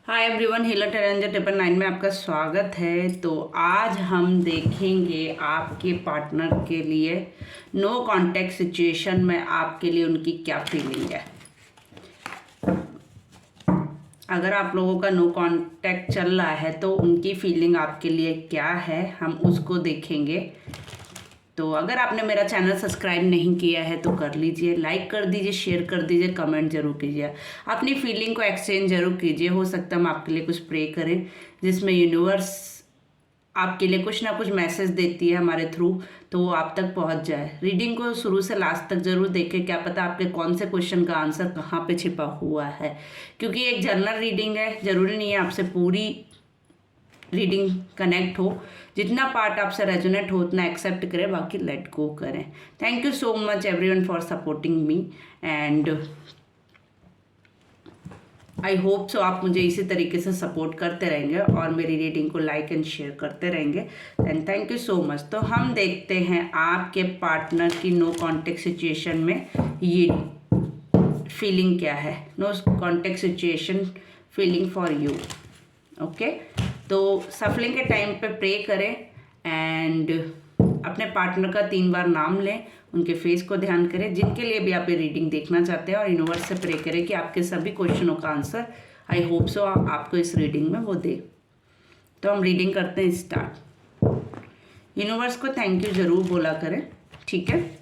Hi everyone, healer टैलेंजर 999 में आपका स्वागत है। तो आज हम देखेंगे आपके पार्टनर के लिए नो कांटेक्ट सिचुएशन में आपके लिए उनकी क्या फीलिंग है। अगर आप लोगों का नो कांटेक्ट चल रहा है तो उनकी फीलिंग आपके लिए क्या है, हम उसको देखेंगे। तो अगर आपने मेरा चैनल सब्सक्राइब नहीं किया है तो कर लीजिए, लाइक कर दीजिए, शेयर कर दीजिए, कमेंट जरूर कीजिए, अपनी फीलिंग को एक्सचेंज जरूर कीजिए। हो सकता है हम आपके लिए कुछ प्रे करें जिसमें यूनिवर्स आपके लिए कुछ ना कुछ मैसेज देती है हमारे थ्रू, तो वो आप तक पहुंच जाए। रीडिंग को शुरू से लास्ट तक जरूर देखें, क्या पता आपके कौन से क्वेश्चन का आंसर कहाँ पे छिपा हुआ है, क्योंकि एक जनरल रीडिंग है। जरूरी नहीं है आपसे पूरी रीडिंग कनेक्ट हो। जितना पार्ट आपसे रेजोनेट हो उतना एक्सेप्ट करें, बाकी लेट गो करें। Thank you so much everyone for supporting me and I hope so आप मुझे इसी तरीके से सपोर्ट करते रहेंगे और मेरी रीडिंग को लाइक एंड शेयर करते रहेंगे। And thank you so much. तो हम देखते हैं आपके पार्टनर की नो कॉन्टेक्ट सिचुएशन में ये फीलिंग क्या है। No contact situation feeling for you. Okay, तो सफलिंग के टाइम पे प्रे करें एंड अपने पार्टनर का 3 बार नाम लें, उनके फेस को ध्यान करें, जिनके लिए भी आप ये रीडिंग देखना चाहते हैं, और यूनिवर्स से प्रे करें कि आपके सभी क्वेश्चनों का आंसर आई होप सो आपको इस रीडिंग में वो दे। तो हम रीडिंग करते हैं स्टार्ट। यूनिवर्स को थैंक यू जरूर बोला करें, ठीक है।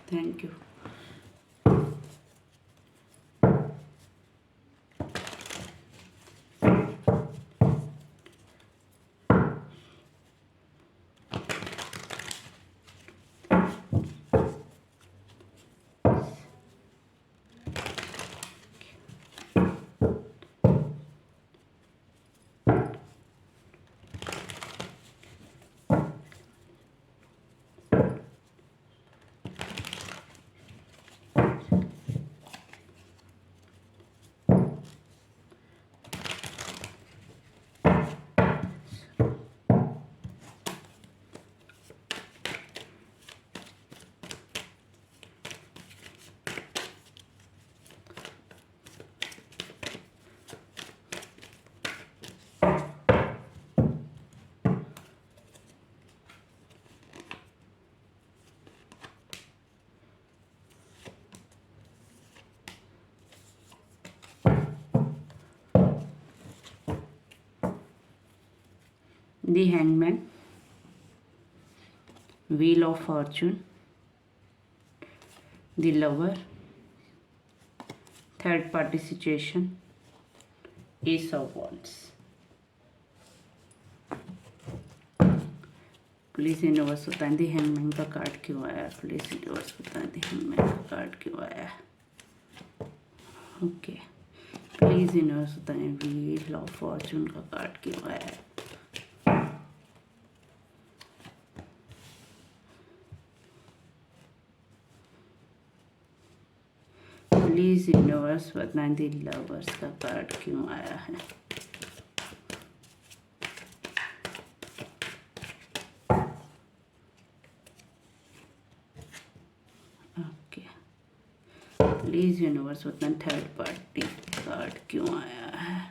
Thank you. The Hangman, Wheel of Fortune, The Lover, Third Party Situation, Ace of Wands। Please universe बताएं दी हैंगमैन का कार्ड क्यों आया। प्लीज यूनिवर्स बताएं दी हैंगमैन का कार्ड क्यों आया। ओके, प्लीज यूनिवर्स बताएं व्हील ऑफ फॉर्चून का कार्ड क्यों आया। प्लीज यूनिवर्स बताएं दी लवर्स का कार्ड क्यों आया है। ओके, प्लीज यूनिवर्स बताएं थर्ड पार्टी कार्ड क्यों आया है।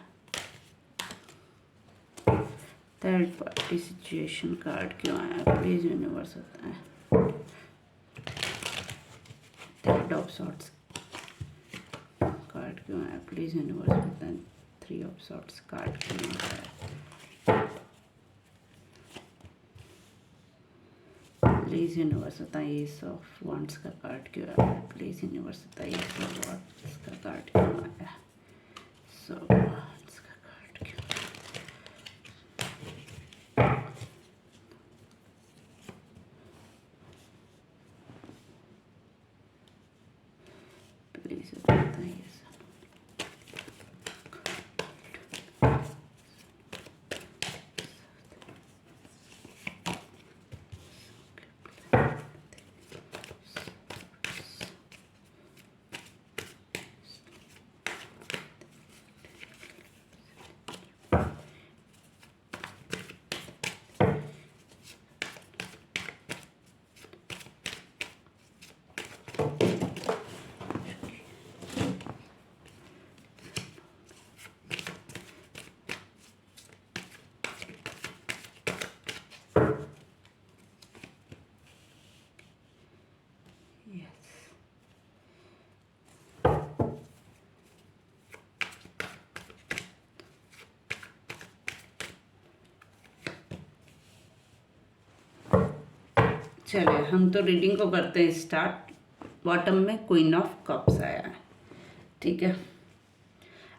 थर्ड पार्टी सिचुएशन कार्ड क्यों आया, प्लीज यूनिवर्स बताएं। थर्ड ऑफ सॉर्ट्स कार्ड क्यों आया, प्लीज यूनिवर्स बताएं। 3 ऑफ सॉर्ट्स कार्ड क्यों आया, प्लीज यूनिवर्स बताएं। एस ऑफ वांड्स का कार्ड क्यों आया, प्लीज यूनिवर्स बताएं। एस ऑफ वांड्स का कार्ड क्यों आया। सो वांड्स का कार्ड क्यों आया। प्लीज बताइए। चलिए हम तो रीडिंग को करते हैं स्टार्ट। बॉटम में क्वीन ऑफ कप्स आया है, ठीक है।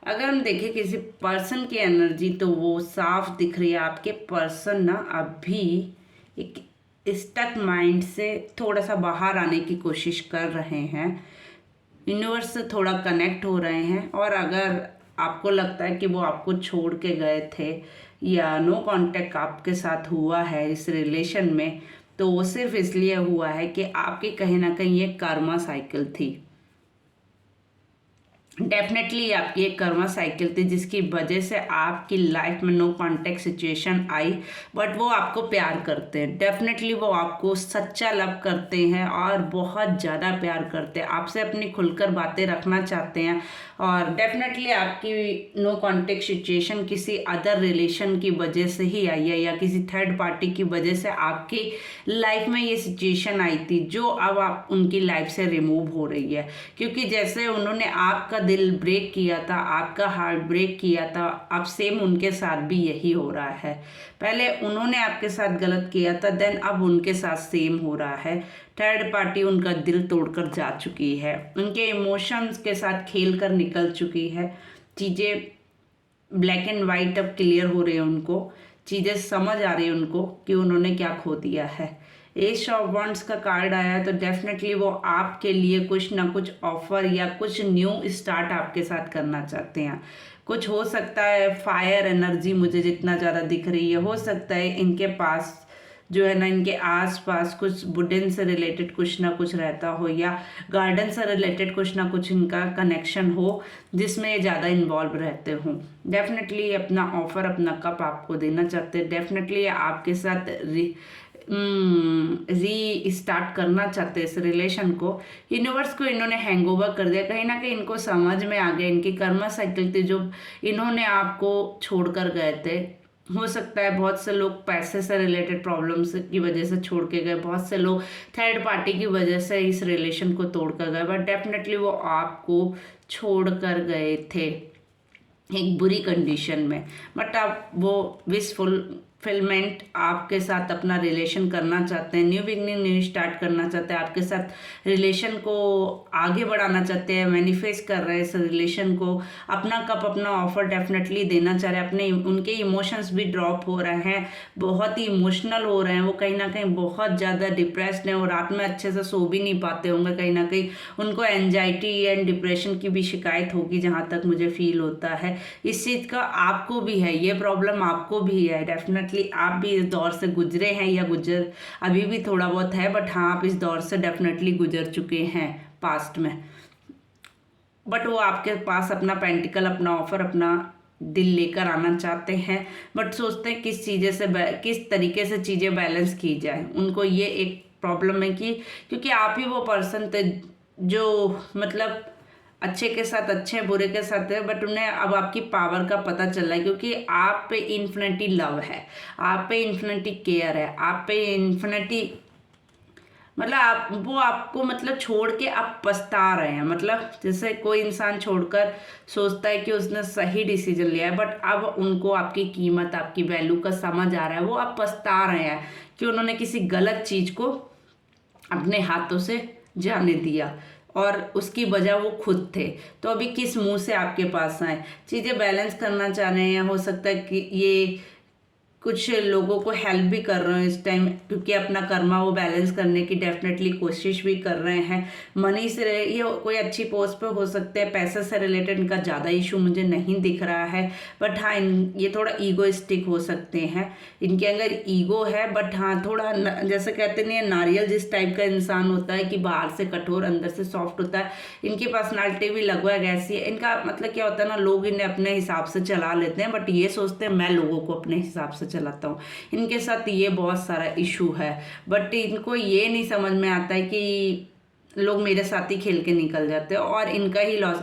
अगर हम देखें किसी पर्सन की एनर्जी तो वो साफ दिख रही है। आपके पर्सन ना अभी एक स्टक माइंड से थोड़ा सा बाहर आने की कोशिश कर रहे हैं, यूनिवर्स से थोड़ा कनेक्ट हो रहे हैं। और अगर आपको लगता है कि वो आपको छोड़ के गए थे या नो कांटेक्ट आपके साथ हुआ है इस रिलेशन में, तो वो सिर्फ इसलिए हुआ है कि आपकी कहीं ना कहीं ये कर्मा साइकिल थी। डेफिनेटली आपकी एक कर्मा साइकिल थी जिसकी वजह से आपकी लाइफ में नो कांटेक्ट सिचुएशन आई, बट वो आपको प्यार करते हैं। डेफिनेटली वो आपको सच्चा लव करते हैं और बहुत ज़्यादा प्यार करते हैं, आपसे अपनी खुलकर बातें रखना चाहते हैं। और डेफिनेटली आपकी नो कांटेक्ट सिचुएशन किसी अदर रिलेशन की वजह से ही आई है या किसी थर्ड पार्टी की वजह से आपकी लाइफ में ये सिचुएशन आई थी, जो अब आप उनकी लाइफ से रिमूव हो रही है। क्योंकि जैसे उन्होंने आपका दिल ब्रेक किया था, आपका हार्ट ब्रेक किया था, अब सेम उनके साथ भी यही हो रहा है। पहले उन्होंने आपके साथ गलत किया था, देन अब उनके साथ सेम हो रहा है। थर्ड पार्टी उनका दिल तोड़कर जा चुकी है, उनके इमोशंस के साथ खेल कर निकल चुकी है। चीज़ें ब्लैक एंड वाइट अब क्लियर हो रही है, उनको चीज़ें समझ आ रही है उनको कि उन्होंने क्या खो दिया है। एज ऑफ वंड्स का कार्ड आया है तो डेफिनेटली वो आपके लिए कुछ ना कुछ ऑफर या कुछ न्यू स्टार्ट आपके साथ करना चाहते हैं। कुछ हो सकता है फायर एनर्जी मुझे जितना ज़्यादा दिख रही है, हो सकता है इनके पास जो है ना, इनके आसपास कुछ वुडन से रिलेटेड कुछ ना कुछ रहता हो या गार्डन से रिलेटेड कुछ ना कुछ इनका कनेक्शन हो जिसमें ये ज़्यादा इन्वॉल्व रहते हों। डेफिनेटली अपना ऑफर, अपना कप आपको देना चाहते हैं। डेफिनेटली आपके साथ री स्टार्ट करना चाहते हैं इस रिलेशन को। यूनिवर्स को इन्होंने हैंगओवर कर दिया, कहीं ना कहीं इनको समझ में आ गया, इनकी कर्मा साइकिल थी जो इन्होंने आपको छोड़कर गए थे। हो सकता है बहुत से लोग पैसे से रिलेटेड प्रॉब्लम्स की वजह से छोड़ के गए, बहुत से लोग थर्ड पार्टी की वजह से इस रिलेशन को तोड़ कर गए, बट डेफिनेटली वो आपको छोड़ कर गए थे एक बुरी कंडीशन में। बट आप वो फिलमेंट आपके साथ अपना रिलेशन करना चाहते हैं, न्यू बिगनिंग, न्यू स्टार्ट करना चाहते हैं, आपके साथ रिलेशन को आगे बढ़ाना चाहते हैं, मैनिफेस्ट कर रहे हैं इस रिलेशन को। अपना कप, अपना ऑफर डेफिनेटली देना चाह रहे हैं। अपने उनके इमोशंस भी ड्रॉप हो रहे हैं, बहुत ही इमोशनल हो रहे हैं, वो कहीं ना कहीं बहुत ज़्यादा डिप्रेस्ड हैं और रात में अच्छे से सो भी नहीं पाते होंगे। कहीं ना कहीं उनको एंजाइटी एंड डिप्रेशन की भी शिकायत होगी, जहाँ तक मुझे फील होता है। इस चीज़ का आपको भी है, ये प्रॉब्लम आपको भी है। डेफिनेटली आप भी इस दौर से गुजरे हैं या अभी भी थोड़ा बहुत है, बट हाँ आप इस दौर से डेफिनेटली गुजर चुके हैं पास्ट में। बट वो आपके पास अपना पेंटिकल, अपना ऑफर, अपना दिल लेकर आना चाहते हैं, बट सोचते हैं किस तरीके से चीज़ें बैलेंस की जाए। उनको ये एक प्रॉब्लम है कि क्योंकि आप ही वो पर्सन थे जो मतलब अच्छे के साथ अच्छे, बुरे के साथ है, बट उन्हें अब आपकी पावर का पता चल रहा है। क्योंकि आप पे इन्फिनिटी लव है, आप पे इन्फिनिटी केयर है, आप पे इन्फिनिटी मतलब वो आपको मतलब छोड़ के आप पछता रहे हैं। मतलब जैसे कोई इंसान छोड़कर सोचता है कि उसने सही डिसीजन लिया है, बट अब उनको आपकी कीमत, आपकी वैल्यू का समझ आ रहा है। वो आप पछता रहे हैं कि उन्होंने किसी गलत चीज़ को अपने हाथों से जाने दिया और उसकी वजह वो खुद थे। तो अभी किस मुंह से आपके पास आए, चीज़ें बैलेंस करना चाह रहे हैं। हो सकता है कि ये कुछ लोगों को हेल्प भी कर रहे हैं इस टाइम, क्योंकि अपना कर्मा वो बैलेंस करने की डेफिनेटली कोशिश भी कर रहे हैं। मनी से ये कोई अच्छी पोस्ट पे हो सकते हैं, पैसे से रिलेटेड इनका ज़्यादा इशू मुझे नहीं दिख रहा है, बट हाँ ये थोड़ा ईगोइस्टिक हो सकते हैं, इनके अंदर ईगो है। बट हाँ थोड़ा जैसे कहते नहीं है नारियल जिस टाइप का इंसान होता है कि बाहर से कठोर अंदर से सॉफ्ट होता है, इनकी पर्सनालिटी भी लगभग ऐसी है। इनका मतलब क्या होता है ना, लोग इन्हें अपने हिसाब से चला लेते हैं, बट ये सोचते हैं मैं लोगों को अपने हिसाब से चलाता हूँ। इनके साथ ये बहुत सारा इशू है, बट इनको ये नहीं समझ में आता है कि लोग मेरे साथ ही खेल के निकल जाते हैं और इनका ही लॉस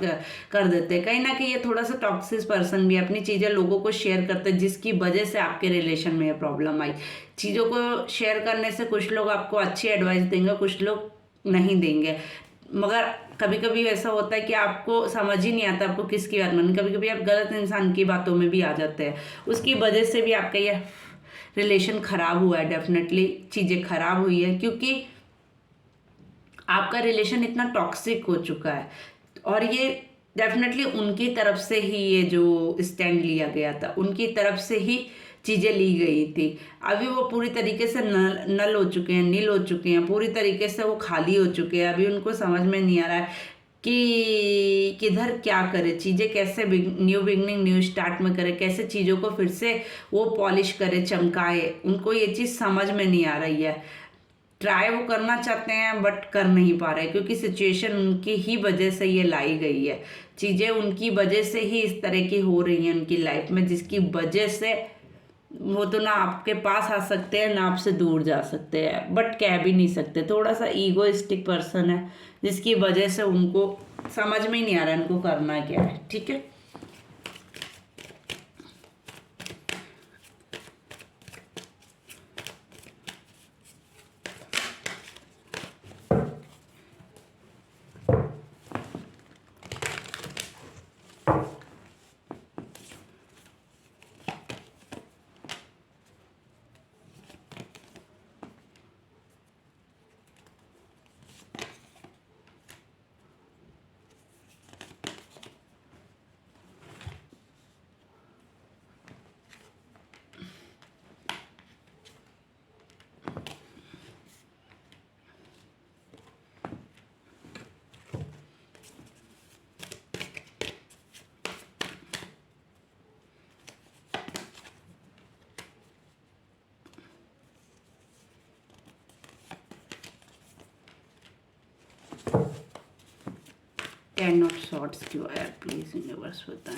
कर देते हैं। कहीं ना कहीं ये थोड़ा सा टॉक्सिक पर्सन भी अपनी चीज़ें लोगों को शेयर करते हैं, जिसकी वजह से आपके रिलेशन में ये प्रॉब्लम आई। चीज़ों को शेयर करने से कुछ लोग आपको अच्छी एडवाइस देंगे, कुछ लोग नहीं देंगे, मगर कभी कभी ऐसा होता है कि आपको समझ ही नहीं आता आपको किसकी बात माननी। कभी कभी आप गलत इंसान की बातों में भी आ जाते हैं, उसकी वजह से भी आपका ये रिलेशन ख़राब हुआ है, डेफिनेटली चीज़ें ख़राब हुई है, क्योंकि आपका रिलेशन इतना टॉक्सिक हो चुका है। और ये डेफिनेटली उनकी तरफ से ही ये जो स्टैंड लिया गया था, उनकी तरफ से ही चीज़ें ली गई थी। अभी वो पूरी तरीके से नल हो चुके हैं, नील हो चुके हैं, पूरी तरीके से वो खाली हो चुके हैं। अभी उनको समझ में नहीं आ रहा है कि किधर क्या करे, चीज़ें कैसे न्यू बिगनिंग न्यू स्टार्ट में करे, कैसे चीज़ों को फिर से वो पॉलिश करे, चमकाए। उनको ये चीज़ समझ में नहीं आ रही है। ट्राई वो करना चाहते हैं बट कर नहीं पा रहे, क्योंकि सिचुएशन उनकी ही वजह से ये लाई गई है। चीज़ें उनकी वजह से ही इस तरह की हो रही हैं उनकी लाइफ में, जिसकी वजह से वो तो ना आपके पास आ सकते हैं ना आपसे दूर जा सकते हैं, बट कह भी नहीं सकते। थोड़ा सा ईगोइस्टिक पर्सन है, जिसकी वजह से उनको समझ में ही नहीं आ रहा है उनको करना क्या है। ठीक है, टेन ऑफ सॉर्ड्स क्यों आया, प्लीज यूनिवर्स बताएं।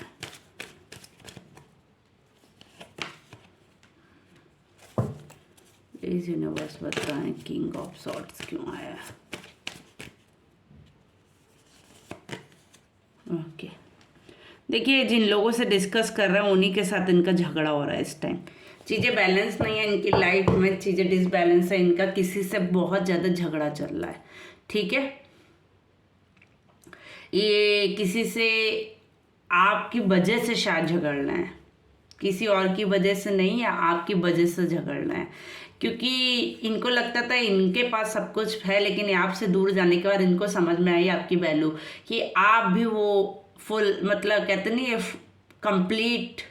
प्लीज यूनिवर्स बताएं किंग ऑफ सॉर्ड्स क्यों आया। ओके, देखिए जिन लोगों से डिस्कस कर रहे हैं उन्हीं के साथ इनका झगड़ा हो रहा है इस टाइम। चीज़ें बैलेंस नहीं है इनकी लाइफ में, चीज़ें डिसबैलेंस है, इनका किसी से बहुत ज़्यादा झगड़ा चल रहा है। ठीक है, ये किसी से आपकी वजह से शायद झगड़ना है, किसी और की वजह से नहीं, या आपकी वजह से झगड़ना है। क्योंकि इनको लगता था इनके पास सब कुछ है, लेकिन आपसे दूर जाने के बाद इनको समझ में आई आपकी वैल्यू, कि आप भी वो फुल, मतलब कहते नहीं है कंप्लीट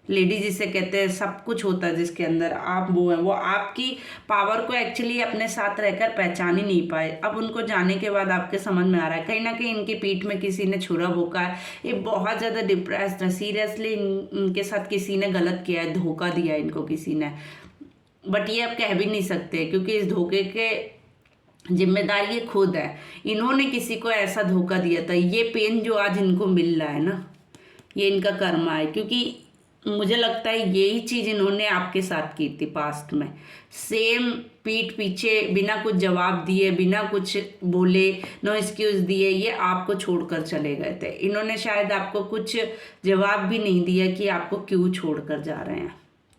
लेडी जिसे कहते हैं, सब कुछ होता है जिसके अंदर आप वो है। वो आपकी पावर को एक्चुअली अपने साथ रहकर पहचान ही नहीं पाए। अब उनको जाने के बाद आपके समझ में आ रहा है कहीं ना कहीं इनकी पीठ में किसी ने छुरा भोंका है। ये बहुत ज़्यादा डिप्रेस्ड है, सीरियसली इनके साथ किसी ने गलत किया है, धोखा दिया है इनको किसी ने। बट ये अब कह भी नहीं सकते, क्योंकि इस धोखे के जिम्मेदार ये खुद है। इन्होंने किसी को ऐसा धोखा दिया था। ये पेन जो आज इनको मिल रहा है ना, ये इनका कर्मा है। क्योंकि मुझे लगता है यही चीज़ इन्होंने आपके साथ की थी पास्ट में। सेम पीठ पीछे बिना कुछ जवाब दिए, बिना कुछ बोले, नो एक्सक्यूज़ दिए, ये आपको छोड़कर चले गए थे। इन्होंने शायद आपको कुछ जवाब भी नहीं दिया कि आपको क्यों छोड़कर जा रहे हैं।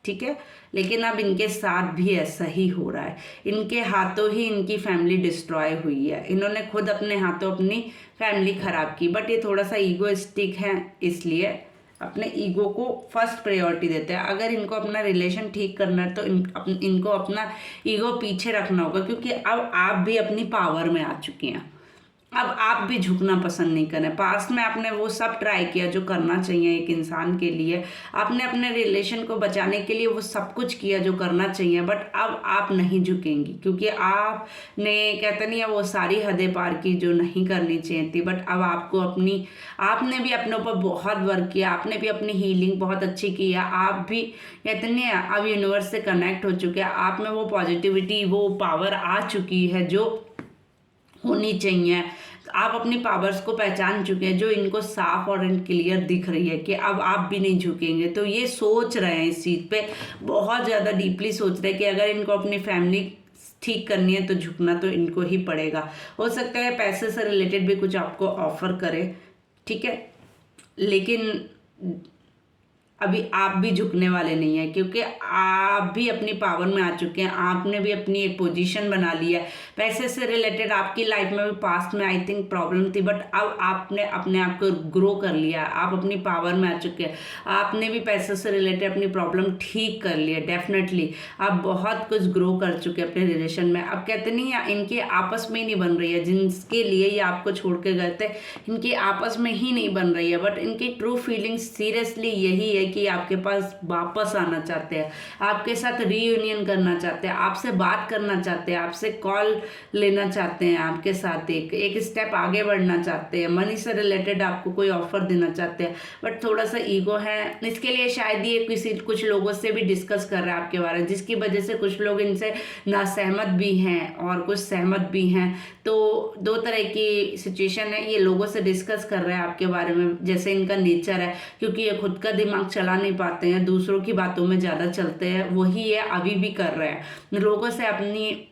ठीक है, लेकिन अब इनके साथ भी ऐसा ही हो रहा है। इनके हाथों ही इनकी फैमिली डिस्ट्रॉय हुई है। इन्होंने खुद अपने हाथों अपनी फैमिली ख़राब की। बट ये थोड़ा सा ईगोइस्टिक है, इसलिए अपने ईगो को फर्स्ट प्रायोरिटी देते हैं। अगर इनको अपना रिलेशन ठीक करना है तो इनको अपना ईगो पीछे रखना होगा, क्योंकि अब आप भी अपनी पावर में आ चुकी हैं। अब आप भी झुकना पसंद नहीं करें। पास्ट में आपने वो सब ट्राई किया जो करना चाहिए एक इंसान के लिए। आपने अपने रिलेशन को बचाने के लिए वो सब कुछ किया जो करना चाहिए, बट अब आप नहीं झुकेंगी, क्योंकि आपने कहते नहीं है वो सारी हदें पार की जो नहीं करनी चाहिए थी। बट अब आपको आपने भी अपने ऊपर बहुत वर्क किया, आपने भी अपनी हीलिंग बहुत अच्छी की है। आप भी कहते नहीं है अब यूनिवर्स से कनेक्ट हो चुके हैं। आप में वो पॉजिटिविटी, वो पावर आ चुकी है जो होनी चाहिए। आप अपनी पावर्स को पहचान चुके हैं, जो इनको साफ और क्लियर दिख रही है कि अब आप भी नहीं झुकेंगे। तो ये सोच रहे हैं इस चीज़ पे, बहुत ज़्यादा डीपली सोच रहे हैं कि अगर इनको अपनी फैमिली ठीक करनी है तो झुकना तो इनको ही पड़ेगा। हो सकता है पैसे से रिलेटेड भी कुछ आपको ऑफर करे, ठीक है, लेकिन अभी आप भी झुकने वाले नहीं हैं, क्योंकि आप भी अपनी पावर में आ चुके हैं। आपने भी अपनी एक पोजीशन बना ली है। पैसे से रिलेटेड आपकी लाइफ में भी पास्ट में आई थिंक प्रॉब्लम थी, बट अब आपने अपने आप को ग्रो कर लिया। आप अपनी पावर में आ चुके हैं। आपने भी पैसे से रिलेटेड अपनी प्रॉब्लम ठीक कर ली है। डेफिनेटली आप बहुत कुछ ग्रो कर चुके हैं अपने रिलेशन में। अब कहते नहीं है इनकी आपस में ही नहीं बन रही है, जिनके लिए ये आपको छोड़ के गए थे इनकी आपस में ही नहीं बन रही है, बट इनकी ट्रू फीलिंग सीरियसली यही है कि आपके पास वापस आना चाहते हैं, आपके साथ रीयूनियन करना चाहते हैं, आपसे बात करना चाहते हैं, आपसे कॉल लेना चाहते हैं, आपके साथ एक स्टेप आगे बढ़ना चाहते हैं, मनी से रिलेटेड आपको कोई ऑफर देना चाहते हैं, बट थोड़ा सा ईगो है। इसके लिए शायद ये कुछ लोगों से भी डिस्कस कर रहा है आपके बारे में, जिसकी वजह से कुछ लोग इनसे ना सहमत भी हैं और कुछ सहमत भी हैं। तो दो तरह की सिचुएशन है। ये लोगों से डिस्कस कर रहे हैं आपके बारे में, जैसे इनका नेचर है, क्योंकि ये खुद का दिमाग चला नहीं पाते हैं, दूसरों की बातों में ज़्यादा चलते हैं। वही ये अभी भी कर रहे हैं, लोगों से अपनी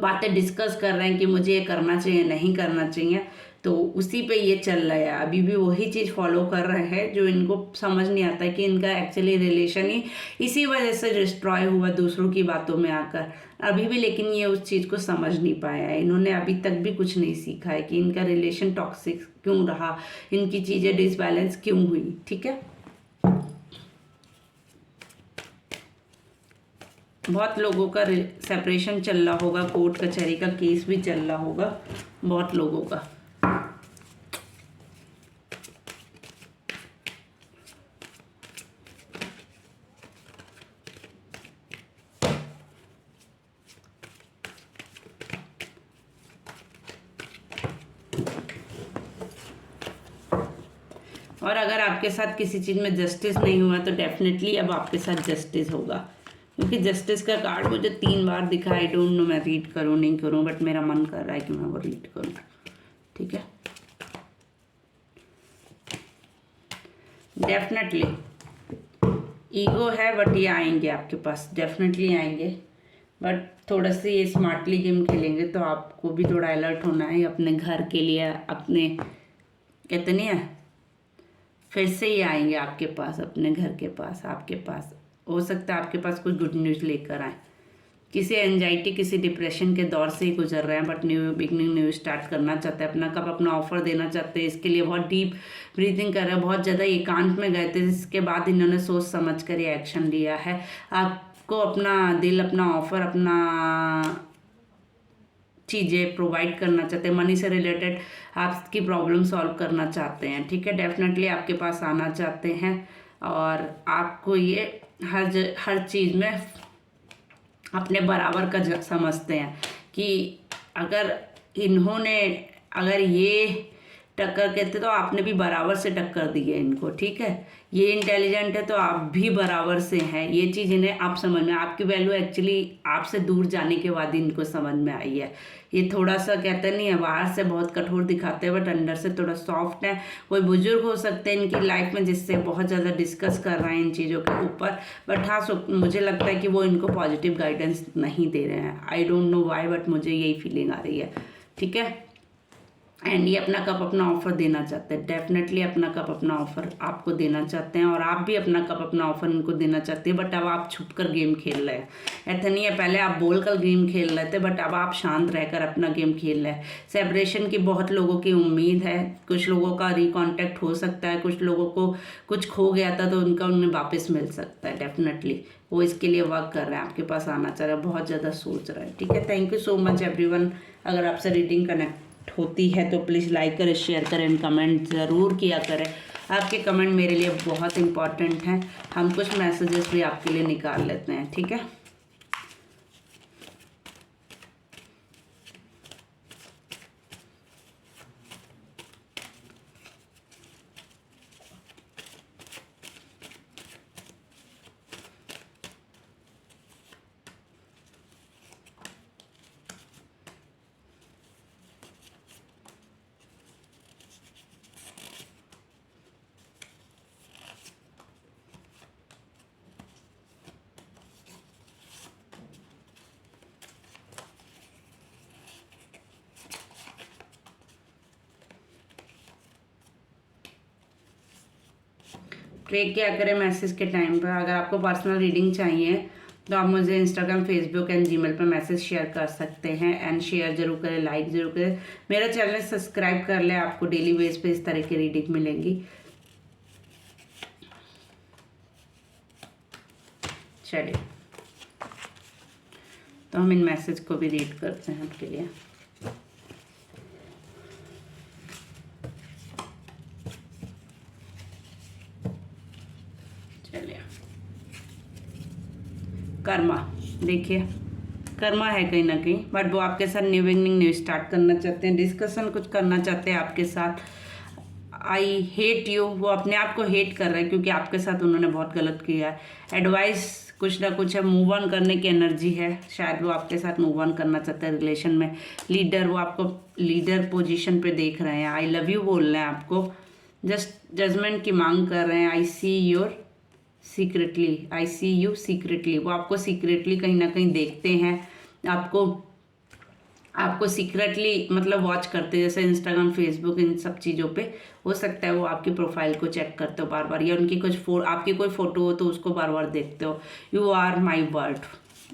बातें डिस्कस कर रहे हैं कि मुझे ये करना चाहिए नहीं करना चाहिए। तो उसी पे ये चल रहा है, अभी भी वही चीज़ फॉलो कर रहे हैं जो इनको समझ नहीं आता है कि इनका एक्चुअली रिलेशन ही इसी वजह से डिस्ट्रॉय हुआ दूसरों की बातों में आकर अभी भी। लेकिन ये उस चीज़ को समझ नहीं पाया है, इन्होंने अभी तक भी कुछ नहीं सीखा है कि इनका रिलेशन टॉक्सिक क्यों रहा, इनकी चीज़ें डिसबैलेंस क्यों हुई। ठीक है, बहुत लोगों का सेपरेशन चल रहा होगा, कोर्ट कचहरी का केस भी चल रहा होगा बहुत लोगों का। और अगर आपके साथ किसी चीज़ में जस्टिस नहीं हुआ तो डेफिनेटली अब आपके साथ जस्टिस होगा, क्योंकि जस्टिस का कार्ड मुझे 3 बार दिखा। आई डोंट नो मैं रीड करूँ नहीं करूँ, बट मेरा मन कर रहा है कि मैं वो रीड करूँ। ठीक है, डेफिनेटली ईगो है, बट ये आएंगे आपके पास, डेफिनेटली आएंगे। बट थोड़ा सा ये स्मार्टली गेम खेलेंगे तो आपको भी थोड़ा अलर्ट होना है अपने घर के लिए। अपने कहते नहीं है, फिर से ही आएंगे आपके पास, अपने घर के पास आपके पास। हो सकता है आपके पास कुछ गुड न्यूज़ लेकर आए। किसी एंजाइटी किसी डिप्रेशन के दौर से ही गुजर रहे हैं, but new beginning new start करना चाहते हैं, अपना कब अपना ऑफर देना चाहते हैं। इसके लिए बहुत डीप ब्रीथिंग कर रहे हैं, बहुत ज़्यादा एकांत में गए थे, जिसके बाद इन्होंने सोच समझ कर ये एक्शन लिया है। आपको अपना दिल, अपना ऑफर, अपना चीज़ें प्रोवाइड करना चाहते हैं, मनी से रिलेटेड आपकी प्रॉब्लम सॉल्व करना चाहते हैं। ठीक है, डेफिनेटली आपके पास आना चाहते हैं और आपको ये हर चीज़ में अपने बराबर का समझते हैं कि अगर ये टक्कर कहते तो आपने भी बराबर से टक्कर दी है इनको। ठीक है, ये इंटेलिजेंट है तो आप भी बराबर से हैं। ये चीज़ इन्हें आप समझ में, आपकी वैल्यू एक्चुअली आपसे दूर जाने के बाद इनको समझ में आई है। ये थोड़ा सा कहते नहीं है, बाहर से बहुत कठोर दिखाते हैं बट अंदर से थोड़ा सॉफ्ट है। कोई बुजुर्ग हो सकते हैं इनकी लाइफ में जिससे बहुत ज़्यादा डिस्कस कर रहे हैं इन चीज़ों के ऊपर, बट हाँ मुझे लगता है कि वो इनको पॉजिटिव गाइडेंस नहीं दे रहे हैं। I don't know why, but मुझे यही फीलिंग आ रही है। ठीक है, एंड ये अपना कप अपना ऑफर देना चाहते हैं, डेफिनेटली अपना कप अपना ऑफर आपको देना चाहते हैं और आप भी अपना कप अपना ऑफर इनको देना चाहते हैं। बट अब आप छुप कर गेम खेल रहे हैं, ऐसा नहीं है पहले आप बोल कर गेम खेल रहे थे, बट अब आप शांत रहकर अपना गेम खेल रहे हैं। सेपरेशन की बहुत लोगों की उम्मीद है, कुछ लोगों का रिकॉन्टैक्ट हो सकता है, कुछ लोगों को कुछ खो गया था तो उन्हें वापस मिल सकता है। डेफिनेटली वो इसके लिए वर्क कर रहे हैं, आपके पास आना चाह रहे हैं, बहुत ज़्यादा सोच रहे हैं। ठीक है, thank you so much everyone. अगर आपसे रीडिंग कनेक्ट होती है तो प्लीज़ लाइक करें, शेयर करें, कमेंट ज़रूर किया करें। आपके कमेंट मेरे लिए बहुत इंपॉर्टेंट हैं, हम कुछ मैसेजेस भी आपके लिए निकाल लेते हैं। ठीक है, ट्रेक क्या करें मैसेज के टाइम पर। अगर आपको पर्सनल रीडिंग चाहिए तो आप मुझे इंस्टाग्राम, फेसबुक एंड जीमेल पर मैसेज शेयर कर सकते हैं। एंड शेयर जरूर करें, लाइक जरूर करें, मेरा चैनल सब्सक्राइब कर लें, आपको डेली बेस पे इस तरह की रीडिंग मिलेंगी। चलिए, तो हम इन मैसेज को भी रीड करते हैं आपके लिए। चलिए, कर्मा, देखिए कर्मा है कहीं ना कहीं, बट वो आपके साथ न्यू बिगनिंग, न्यू स्टार्ट करना चाहते हैं, डिस्कशन कुछ करना चाहते हैं आपके साथ। आई हेट यू, वो अपने आप को हेट कर रहे हैं क्योंकि आपके साथ उन्होंने बहुत गलत किया है। एडवाइस कुछ ना कुछ है, मूव ऑन करने की एनर्जी है, शायद वो आपके साथ मूव ऑन करना चाहते हैं रिलेशन में। लीडर, वो आपको लीडर पोजीशन पे देख रहे हैं। आई लव यू बोल रहे हैं आपको, जस्ट जजमेंट की मांग कर रहे हैं। I see your secretly, I see you secretly, वो आपको सीक्रेटली कहीं ना कहीं देखते हैं, आपको सीक्रेटली मतलब वॉच करते हैं, जैसे इंस्टाग्राम, फेसबुक, इन सब चीज़ों पे। हो सकता है वो आपकी प्रोफाइल को चेक करते हो बार बार, या उनकी कुछ आपकी कोई फ़ोटो हो तो उसको बार बार देखते हो। यू आर माई वर्ल्ड,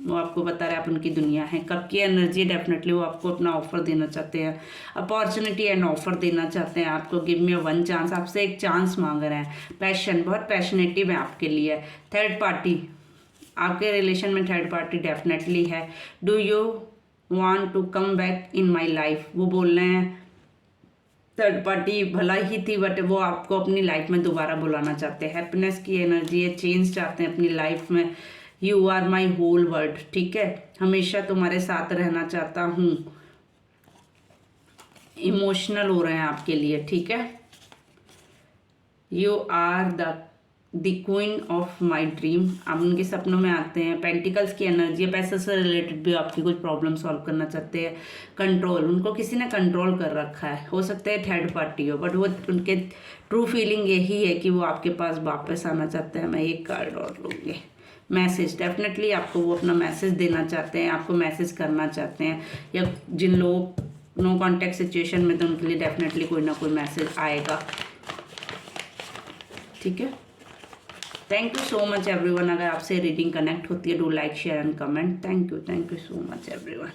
वो आपको बता रहे हैं आप उनकी दुनिया है। कब की एनर्जी, डेफिनेटली वो आपको अपना ऑफर देना चाहते हैं, अपॉर्चुनिटी एंड ऑफर देना चाहते हैं आपको। गिव मी वन चांस, आपसे एक चांस मांग रहे हैं। पैशन, बहुत पैशनेटिव है आपके लिए। थर्ड पार्टी, आपके रिलेशन में थर्ड पार्टी डेफिनेटली है। Do you want to come back in my life, वो बोल रहे हैं थर्ड पार्टी भला ही थी बट वो आपको अपनी लाइफ में दोबारा बुलाना चाहते हैं। हैप्पीनेस की एनर्जी है, चेंज चाहते हैं अपनी लाइफ में। You are my whole world, ठीक है, हमेशा तुम्हारे साथ रहना चाहता हूँ। इमोशनल हो रहे हैं आपके लिए, ठीक है। You are the queen of my dream, आप उनके सपनों में आते हैं। पेंटिकल्स की एनर्जी है, पैसे से रिलेटेड भी आपकी कुछ प्रॉब्लम सॉल्व करना चाहते हैं। कंट्रोल, उनको किसी ने कंट्रोल कर रखा है, हो सकता है थर्ड पार्टी हो, बट वो उनके ट्रू फीलिंग यही है कि वो आपके पास वापस आना चाहते हैं। मैं एक कार्ड और लूँगी। मैसेज, डेफिनेटली आपको वो अपना मैसेज देना चाहते हैं, आपको मैसेज करना चाहते हैं, या जिन लोग नो कॉन्टैक्ट सिचुएशन में तो उनके लिए डेफिनेटली कोई ना कोई मैसेज आएगा, ठीक है। Thank you so much everyone. अगर आपसे रीडिंग कनेक्ट होती है, do like, share and comment. Thank you so much everyone.